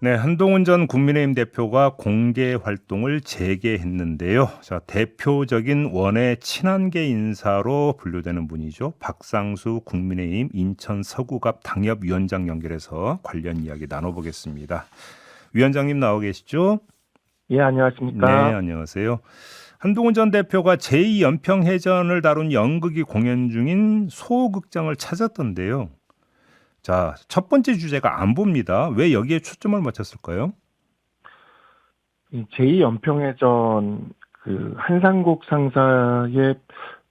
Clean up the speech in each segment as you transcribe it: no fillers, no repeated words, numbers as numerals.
네, 한동훈 전 국민의힘 대표가 공개 활동을 재개했는데요. 자, 대표적인 원외 친한계 인사로 분류되는 분이죠. 박상수 국민의힘 인천 서구갑 당협위원장 연결해서 관련 이야기 나눠보겠습니다. 위원장님 나오 계시죠? 예, 네, 안녕하십니까. 안녕하세요. 한동훈 전 대표가 제2연평해전을 다룬 연극이 공연 중인 소극장을 찾았던데요. 자, 첫 번째 주제가 안보입니다. 왜 여기에 초점을 맞췄을까요? 이 제2연평해전 한상국 상사의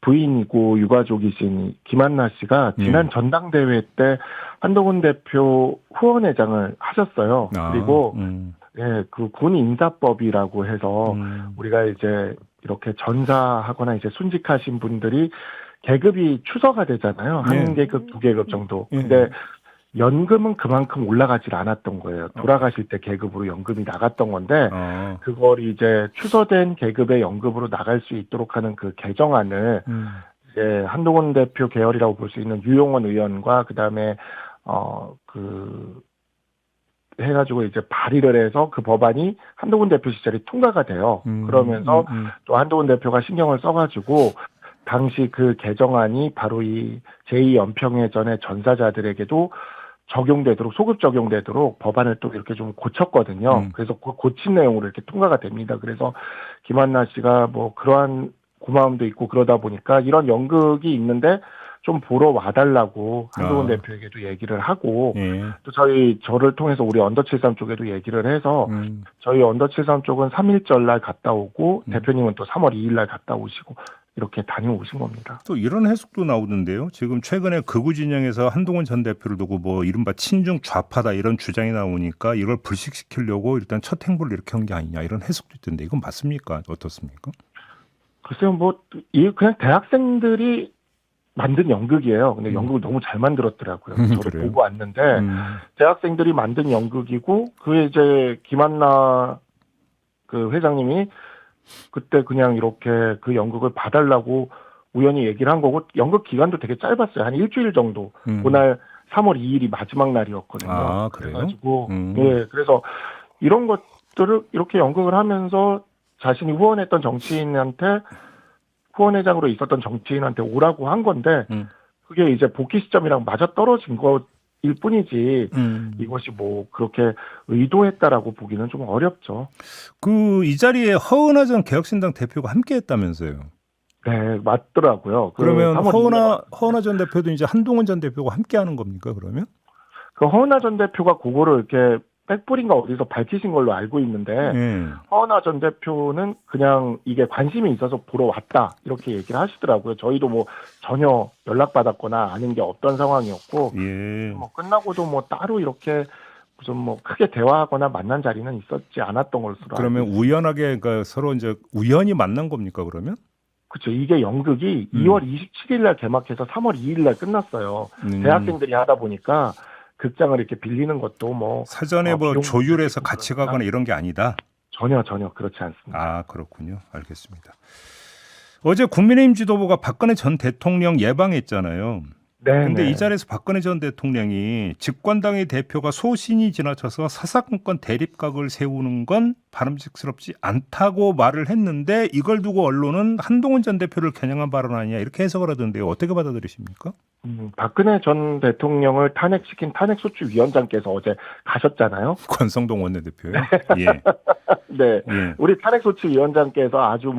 부인이고 유가족이신 김한나 씨가 예. 지난 전당대회 때 한동훈 대표 후원회장을 하셨어요. 아, 그리고 예, 그 군 인사법이라고 해서 우리가 이제 이렇게 전사하거나 이제 순직하신 분들이 계급이 추서가 되잖아요. 네. 한 계급, 두 계급 정도. 예. 근데 연금은 그만큼 올라가질 않았던 거예요. 돌아가실 때 계급으로 연금이 나갔던 건데 어, 그걸 이제 추서된 계급의 연금으로 나갈 수 있도록 하는 그 개정안을 이제 한동훈 대표 계열이라고 볼 수 있는 유용원 의원과 그다음에 그 해가지고 이제 발의를 해서 그 법안이 한동훈 대표 시절에 통과가 돼요. 그러면서 또 한동훈 대표가 신경을 써가지고 당시 그 개정안이 바로 이 제2연평해전의 전사자들에게도 적용되도록 소급 적용되도록 법안을 또 이렇게 좀 고쳤거든요. 그래서 그 고친 내용으로 이렇게 통과가 됩니다. 그래서 김한나 씨가 뭐 그러한 고마움도 있고 그러다 보니까 이런 연극이 있는데 좀 보러 와달라고 한동훈 아, 대표에게도 얘기를 하고 예. 또 저를 통해서 우리 언더73 쪽에도 얘기를 해서 저희 언더73 쪽은 3.1절 날 갔다 오고 대표님은 또 3월 2일 날 갔다 오시고 이렇게 다녀오신 겁니다. 또 이런 해석도 나오던데요. 지금 최근에 극우 진영에서 한동훈 전 대표를 두고 뭐 이른바 친중 좌파다 이런 주장이 나오니까 이걸 불식시키려고 일단 첫 행보를 이렇게 한 게 아니냐 이런 해석도 있던데 이건 맞습니까? 어떻습니까? 글쎄요, 뭐, 그냥 대학생들이 만든 연극이에요. 근데 연극을 너무 잘 만들었더라고요. 저도 그래요? 보고 왔는데, 대학생들이 만든 연극이고, 그에 이제 김한나 그 회장님이 그때 그냥 이렇게 그 연극을 봐달라고 우연히 얘기를 한 거고, 연극 기간도 되게 짧았어요. 한 일주일 정도. 그날 3월 2일이 마지막 날이었거든요. 아, 그래요? 그래가지고, 예, 그래서 이런 것들을 이렇게 연극을 하면서 자신이 후원했던 정치인한테 후원회장으로 있었던 정치인한테 오라고 한 건데 그게 이제 복귀 시점이랑 맞아 떨어진 거일 뿐이지 이것이 뭐 그렇게 의도했다라고 보기는 좀 어렵죠. 그 이 자리에 허은하 전 개혁신당 대표가 함께했다면서요. 네, 맞더라고요. 그 그러면 3월 2일에 허은하 전 대표도 이제 한동훈 전 대표가 함께하는 겁니까? 그러면? 그 허은하 전 대표가 그거를 이렇게 백불인가 어디서 밝히신 걸로 알고 있는데 예. 허은하 전 대표는 그냥 이게 관심이 있어서 보러 왔다 이렇게 얘기를 하시더라고요. 저희도 뭐 전혀 연락받았거나 아는 게 없던 상황이었고 예. 뭐 끝나고도 뭐 따로 이렇게 무슨 뭐 크게 대화하거나 만난 자리는 있었지 않았던 것으로 알고 그러면 있습니다. 우연하게 그러니까 서로 이제 우연히 만난 겁니까? 그러면? 그렇죠. 이게 연극이 2월 27일 날 개막해서 3월 2일 날 끝났어요. 대학생들이 하다 보니까 극장을 이렇게 빌리는 것도 뭐 사전에 뭐 비용도 조율해서 들고 같이 그러니까 가거나 이런 게 아니다. 전혀 그렇지 않습니다. 아, 그렇군요. 알겠습니다. 어제 국민의힘 지도부가 박근혜 전 대통령 예방했잖아요. 근데 이 네네. 자리에서 박근혜 전 대통령이 집권당의 대표가 소신이 지나쳐서 사사건건 대립각을 세우는 건 바람직스럽지 않다고 말을 했는데 이걸 두고 언론은 한동훈 전 대표를 겨냥한 발언 아니냐 이렇게 해석을 하던데요. 어떻게 받아들이십니까? 박근혜 전 대통령을 탄핵시킨 탄핵소추위원장께서 어제 가셨잖아요. 권성동 원내대표요. 예. 네. 예. 우리 탄핵소추위원장께서 아주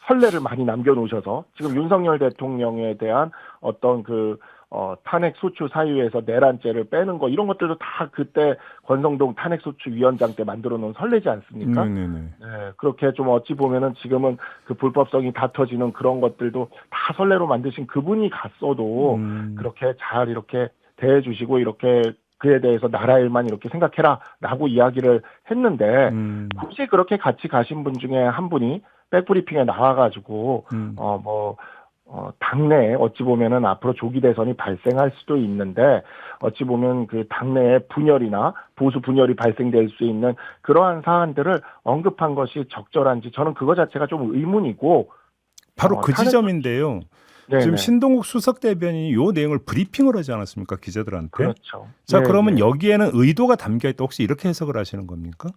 선례를 많이 남겨놓으셔서 지금 윤석열 대통령에 대한 어떤 탄핵소추 사유에서 내란죄를 빼는 거 이런 것들도 다 그때 권성동 탄핵소추위원장 때 만들어 놓은 선례지 않습니까? 네네네. 네, 그렇게 좀 어찌 보면은 지금은 그 불법성이 다퉈지는 그런 것들도 다 선례로 만드신 그분이 갔어도 그렇게 잘 이렇게 대해주시고 이렇게 그에 대해서 나라 일만 이렇게 생각해라라고 이야기를 했는데 굳이 그렇게 같이 가신 분 중에 한 분이 백브리핑에 나와가지고 당내에 어찌 보면은 앞으로 조기 대선이 발생할 수도 있는데 어찌 보면 그 당내에 분열이나 보수 분열이 발생될 수 있는 그러한 사안들을 언급한 것이 적절한지 저는 그거 자체가 좀 의문이고 바로 그 탄핵 지점인데요. 지금 네네. 신동욱 수석 대변인이 요 내용을 브리핑을 하지 않았습니까? 기자들한테. 그렇죠. 자, 예, 그러면 예. 여기에는 의도가 담겨 있다. 혹시 이렇게 해석을 하시는 겁니까?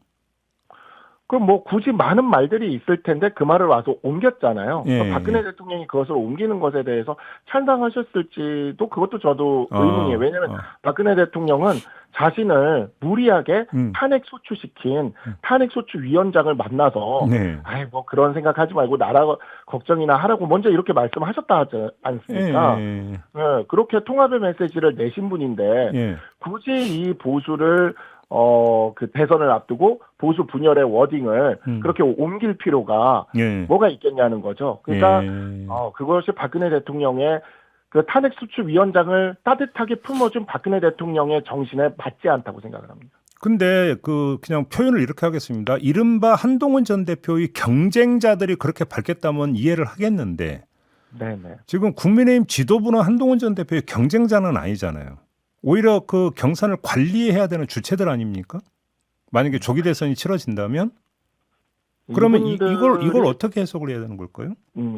그럼 뭐 굳이 많은 말들이 있을 텐데 그 말을 와서 옮겼잖아요. 예, 그러니까 박근혜 예. 대통령이 그것을 옮기는 것에 대해서 찬성하셨을지도 그것도 저도 의문이에요. 왜냐하면 어. 박근혜 대통령은 자신을 무리하게 탄핵 소추시킨 탄핵 소추 위원장을 만나서 네. 아이 뭐 그런 생각하지 말고 나라 걱정이나 하라고 먼저 이렇게 말씀하셨다 하지 않습니까? 예. 네, 그렇게 통합의 메시지를 내신 분인데 예. 굳이 이 보수를 그 대선을 앞두고 보수 분열의 워딩을 그렇게 옮길 필요가 예. 뭐가 있겠냐는 거죠. 그러니까 예. 그것이 박근혜 대통령의 그 탄핵 수출 위원장을 따뜻하게 품어준 박근혜 대통령의 정신에 맞지 않다고 생각을 합니다. 근데 그냥 표현을 이렇게 하겠습니다. 이른바 한동훈 전 대표의 경쟁자들이 그렇게 밝혔다면 이해를 하겠는데 네네. 지금 국민의힘 지도부는 한동훈 전 대표의 경쟁자는 아니잖아요. 오히려 그 경선을 관리해야 되는 주체들 아닙니까? 만약에 조기 대선이 치러진다면 그러면 이걸 어떻게 해석을 해야 되는 걸까요?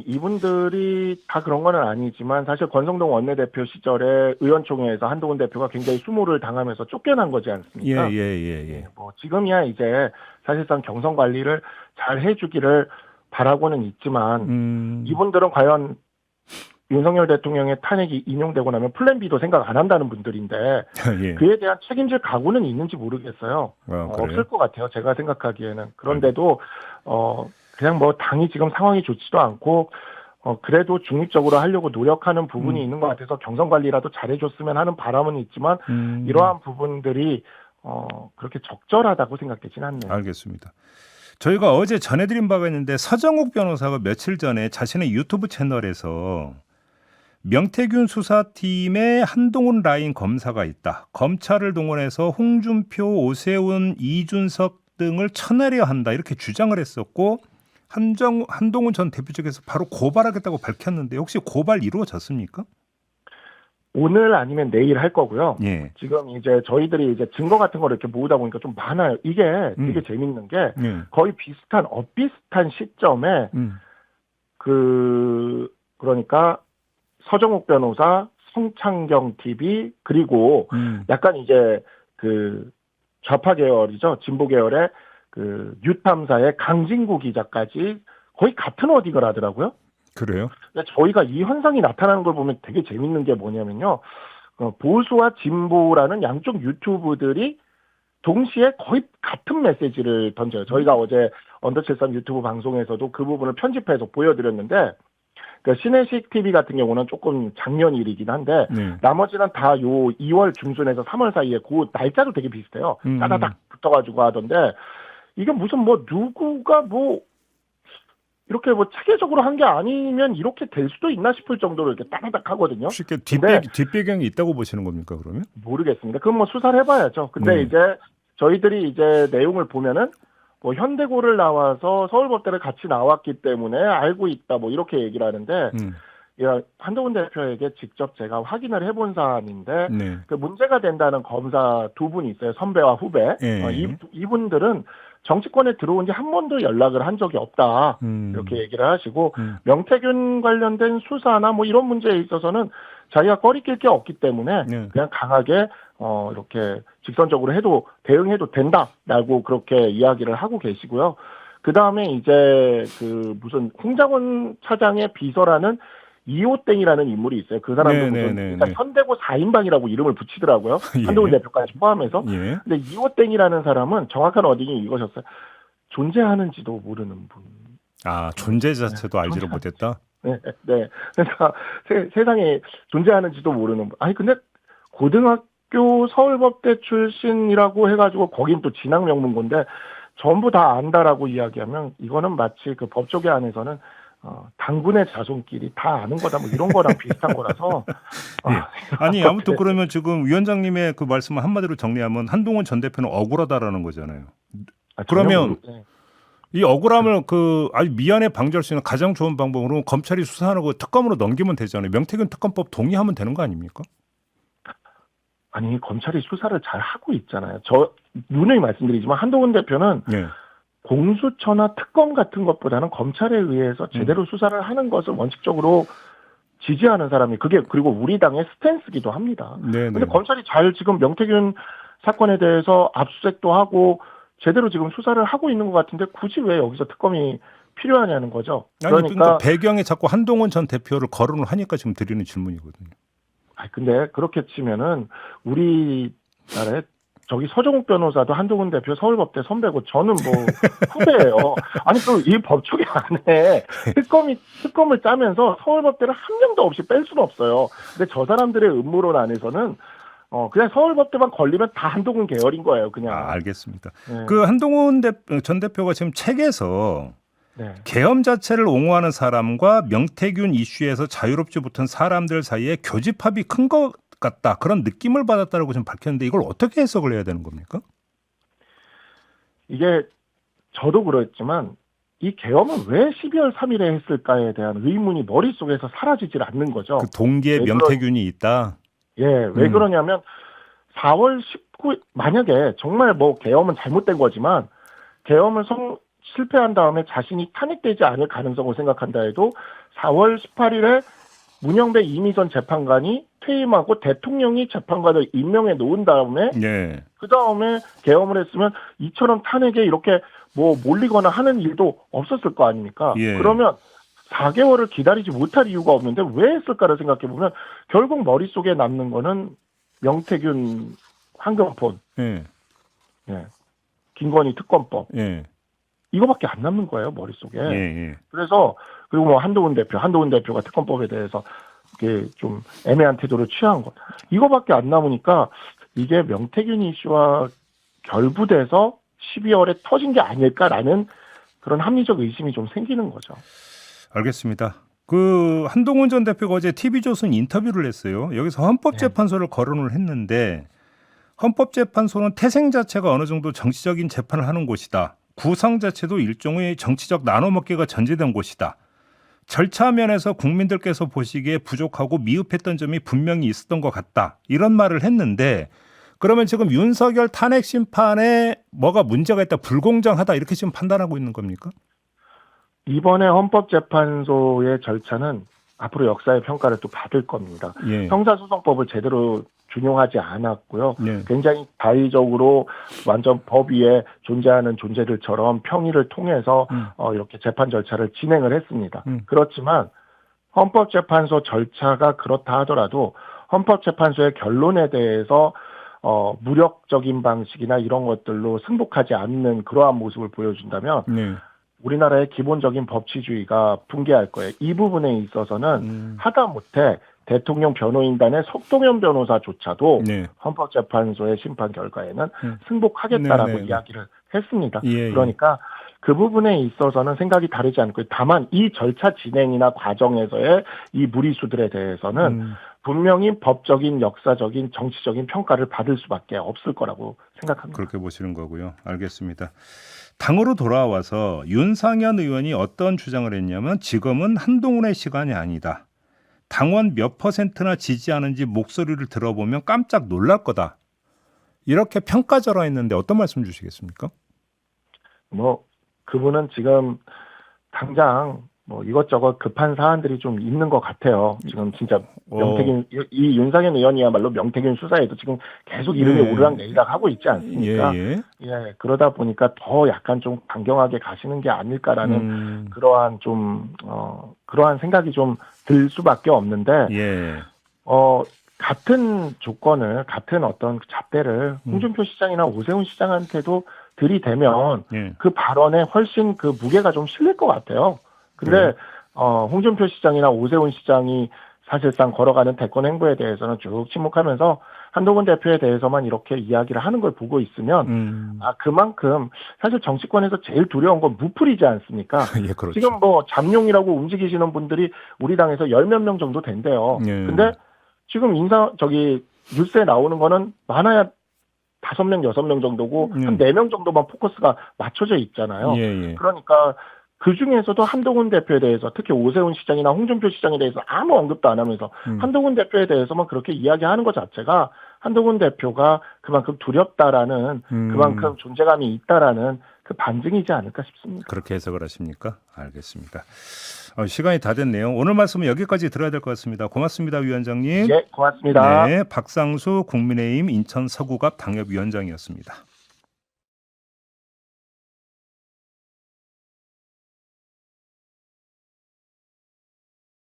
이분들이 다 그런 건 아니지만 사실 권성동 원내대표 시절에 의원총회에서 한동훈 대표가 굉장히 수모를 당하면서 쫓겨난 거지 않습니까? 예. 뭐 지금이야 이제 사실상 경선 관리를 잘 해주기를 바라고는 있지만 이분들은 과연 윤석열 대통령의 탄핵이 인용되고 나면 플랜 B도 생각 안 한다는 분들인데 예. 그에 대한 책임질 각오는 있는지 모르겠어요. 없을 것 같아요. 제가 생각하기에는. 그런데도 그냥 뭐 당이 지금 상황이 좋지도 않고 그래도 중립적으로 하려고 노력하는 부분이 있는 것 같아서 경선 관리라도 잘해줬으면 하는 바람은 있지만 이러한 부분들이 그렇게 적절하다고 생각되지는 않네요. 알겠습니다. 저희가 어제 전해드린 바가 있는데 서정욱 변호사가 며칠 전에 자신의 유튜브 채널에서 명태균 수사팀에 한동훈 라인 검사가 있다. 검찰을 동원해서 홍준표, 오세훈, 이준석 등을 쳐내려 한다. 이렇게 주장을 했었고 한동훈 전 대표 측에서 바로 고발하겠다고 밝혔는데 혹시 고발 이루어졌습니까? 오늘 아니면 내일 할 거고요. 예. 지금 이제 저희들이 이제 증거 같은 거를 이렇게 모으다 보니까 좀 많아요. 이게 되게 재밌는 게 거의 엇비슷한 시점에 그러니까 서정욱 변호사, 성창경 TV 그리고 약간 이제 그 좌파 계열이죠. 진보 계열의 그 뉴탐사의 강진구 기자까지 거의 같은 워딩을 하더라고요. 그래요? 저희가 이 현상이 나타나는 걸 보면 되게 재밌는 게 뭐냐면요. 보수와 진보라는 양쪽 유튜브들이 동시에 거의 같은 메시지를 던져요. 저희가 어제 언더칠삼 유튜브 방송에서도 그 부분을 편집해서 보여드렸는데 그러니까 시내식 TV 같은 경우는 조금 작년 일이긴 한데 나머지는 다 요 2월 중순에서 3월 사이에 그 날짜도 되게 비슷해요. 따다닥 붙어가지고 하던데 이게 무슨 뭐 누구가 뭐 이렇게 뭐 체계적으로 한 게 아니면 이렇게 될 수도 있나 싶을 정도로 이렇게 따다닥 하거든요. 쉽게 뒷배경이 있다고 보시는 겁니까 그러면? 모르겠습니다. 그건 뭐 수사를 해봐야죠. 근데 이제 저희들이 이제 내용을 보면은 뭐 현대고를 나와서 서울법대를 같이 나왔기 때문에 알고 있다 뭐 이렇게 얘기를 하는데 한동훈 대표에게 직접 제가 확인을 해본 사안인데 그 문제가 된다는 검사 두 분이 있어요. 선배와 후배. 이분들은 정치권에 들어온 지 한 번도 연락을 한 적이 없다. 이렇게 얘기를 하시고 명태균 관련된 수사나 뭐 이런 문제에 있어서는 자기가 꺼리낄 게 없기 때문에 그냥 강하게 이렇게 직선적으로 대응해도 된다라고 그렇게 이야기를 하고 계시고요. 그 다음에 이제 그 무슨 홍장원 차장의 비서라는 이호땡이라는 인물이 있어요. 그 사람도 일단 현대고 4인방이라고 이름을 붙이더라고요. 한동훈 대표까지 포함해서. 근데 이호땡이라는 사람은 정확한 어딩이 이것이었어요. 존재하는지도 모르는 분. 아, 존재 자체도 알지를 못했다? 네. 그러니까 세상에 존재하는지도 모르는 분. 아니 근데 고등학교 서울법대 출신이라고 해가지고 거긴 또 진학 명문고인데 전부 다 안다라고 이야기하면 이거는 마치 그 법조계 안에서는 당군의 자손끼리 다 아는 거다 뭐 이런 거랑 비슷한 거라서 아니 아무튼 그러면 지금 위원장님의 그 말씀을 한마디로 정리하면 한동훈 전 대표는 억울하다라는 거잖아요. 그러면 이 억울함을 아주 미연에 방지할 수 있는 가장 좋은 방법으로 검찰이 수사하고 특검으로 넘기면 되잖아요. 명태균 특검법 동의하면 되는 거 아닙니까? 아니 검찰이 수사를 잘 하고 있잖아요. 저 누누이 말씀드리지만 한동훈 대표는 공수처나 특검 같은 것보다는 검찰에 의해서 제대로 수사를 하는 것을 원칙적으로 지지하는 사람이 그게 그리고 우리 당의 스탠스기도 합니다. 네네. 근데 검찰이 잘 지금 명태균 사건에 대해서 압수수색도 하고 제대로 지금 수사를 하고 있는 것 같은데 굳이 왜 여기서 특검이 필요하냐는 거죠. 아니 그러니까 배경에 자꾸 한동훈 전 대표를 거론을 하니까 지금 드리는 질문이거든요. 근데 그렇게 치면은 우리나라에 저기 서정욱 변호사도 한동훈 대표 서울법대 선배고 저는 뭐 후배예요. 아니 그 이 법조계 안에 특검을 짜면서 서울법대를 한 명도 없이 뺄 수는 없어요. 근데 저 사람들의 음모론 안에서는 그냥 서울법대만 걸리면 다 한동훈 계열인 거예요. 그냥. 알겠습니다. 네. 그 한동훈 전 대표가 지금 책에서 네. 계엄 자체를 옹호하는 사람과 명태균 이슈에서 자유롭지 못한 사람들 사이에 교집합이 큰 것 같다. 그런 느낌을 받았다고 지금 밝혔는데 이걸 어떻게 해석을 해야 되는 겁니까? 이게 저도 그랬지만 이 계엄은 왜 12월 3일에 했을까에 대한 의문이 머릿속에서 사라지질 않는 거죠. 그 동기에 명태균이 있다. 왜 그러냐면 4월 19일 만약에 정말 뭐 계엄은 잘못된 거지만 계엄을 실패한 다음에 자신이 탄핵되지 않을 가능성을 생각한다 해도 4월 18일에 문영배 이미선 재판관이 퇴임하고 대통령이 재판관을 임명해 놓은 다음에 네. 그 다음에 계엄을 했으면 이처럼 탄핵에 이렇게 뭐 몰리거나 하는 일도 없었을 거 아닙니까? 예. 그러면 4개월을 기다리지 못할 이유가 없는데 왜 했을까를 생각해 보면 결국 머릿속에 남는 거는 명태균 황교안, 예. 김건희 특검법 예. 이거밖에 안 남는 거예요 머릿속에. 예. 그래서 그리고 뭐 한동훈 대표가 특검법에 대해서 이게 좀 애매한 태도를 취한 것 이거밖에 안 남으니까 이게 명태균 이슈와 결부돼서 12월에 터진 게 아닐까라는 그런 합리적 의심이 좀 생기는 거죠. 알겠습니다. 그 한동훈 전 대표가 어제 TV조선 인터뷰를 했어요. 여기서 헌법재판소를 거론을 했는데 헌법재판소는 태생 자체가 어느 정도 정치적인 재판을 하는 곳이다. 구성 자체도 일종의 정치적 나눠먹기가 전제된 곳이다. 절차 면에서 국민들께서 보시기에 부족하고 미흡했던 점이 분명히 있었던 것 같다. 이런 말을 했는데 그러면 지금 윤석열 탄핵 심판에 뭐가 문제가 있다, 불공정하다 이렇게 지금 판단하고 있는 겁니까? 이번에 헌법재판소의 절차는 앞으로 역사의 평가를 또 받을 겁니다. 예. 형사소송법을 제대로 준용하지 않았고요. 네. 굉장히 다의적으로 완전 법 위에 존재하는 존재들처럼 평의를 통해서 이렇게 재판 절차를 진행을 했습니다. 그렇지만 헌법재판소 절차가 그렇다 하더라도 헌법재판소의 결론에 대해서 무력적인 방식이나 이런 것들로 승복하지 않는 그러한 모습을 보여준다면 네. 우리나라의 기본적인 법치주의가 붕괴할 거예요. 이 부분에 있어서는 하다못해 대통령 변호인단의 석동현 변호사조차도 네. 헌법재판소의 심판 결과에는 승복하겠다라고 네. 이야기를 했습니다. 예. 그러니까 그 부분에 있어서는 생각이 다르지 않고 다만 이 절차 진행이나 과정에서의 이 무리수들에 대해서는 분명히 법적인, 역사적인, 정치적인 평가를 받을 수밖에 없을 거라고 생각합니다. 그렇게 보시는 거고요. 알겠습니다. 당으로 돌아와서 윤상현 의원이 어떤 주장을 했냐면 지금은 한동훈의 시간이 아니다. 당원 몇 %나 지지하는지 목소리를 들어보면 깜짝 놀랄 거다. 이렇게 평가절하했는데 어떤 말씀 주시겠습니까? 뭐 그분은 지금 당장 뭐 이것저것 급한 사안들이 좀 있는 것 같아요. 지금 진짜 이 윤상현 의원이야말로 명태균 수사에도 지금 계속 이름이 오르락내리락 하고 있지 않습니까? 그러다 보니까 더 약간 좀 강경하게 가시는 게 아닐까라는 그러한 좀 그러한 생각이 좀 들 수밖에 없는데 같은 조건을 같은 어떤 잣대를 홍준표 시장이나 오세훈 시장한테도 들이대면 그 발언에 훨씬 그 무게가 좀 실릴 것 같아요. 근데 홍준표 시장이나 오세훈 시장이 사실상 걸어가는 대권 행보에 대해서는 쭉 침묵하면서 한동훈 대표에 대해서만 이렇게 이야기를 하는 걸 보고 있으면 그만큼 사실 정치권에서 제일 두려운 건 무풀이지 않습니까? 그렇죠. 지금 뭐 잠룡이라고 움직이시는 분들이 우리 당에서 10몇 명 정도 된대요. 근데 지금 뉴스에 나오는 거는 많아야 5명, 6명 정도고 한 4명 정도만 포커스가 맞춰져 있잖아요. 그러니까 그 중에서도 한동훈 대표에 대해서 특히 오세훈 시장이나 홍준표 시장에 대해서 아무 언급도 안 하면서 한동훈 대표에 대해서만 그렇게 이야기하는 것 자체가 한동훈 대표가 그만큼 두렵다라는 그만큼 존재감이 있다라는 그 반증이지 않을까 싶습니다. 그렇게 해석을 하십니까? 알겠습니다. 시간이 다 됐네요. 오늘 말씀은 여기까지 들어야 될 것 같습니다. 고맙습니다, 위원장님. 예, 고맙습니다. 네, 박상수 국민의힘 인천 서구갑 당협위원장이었습니다.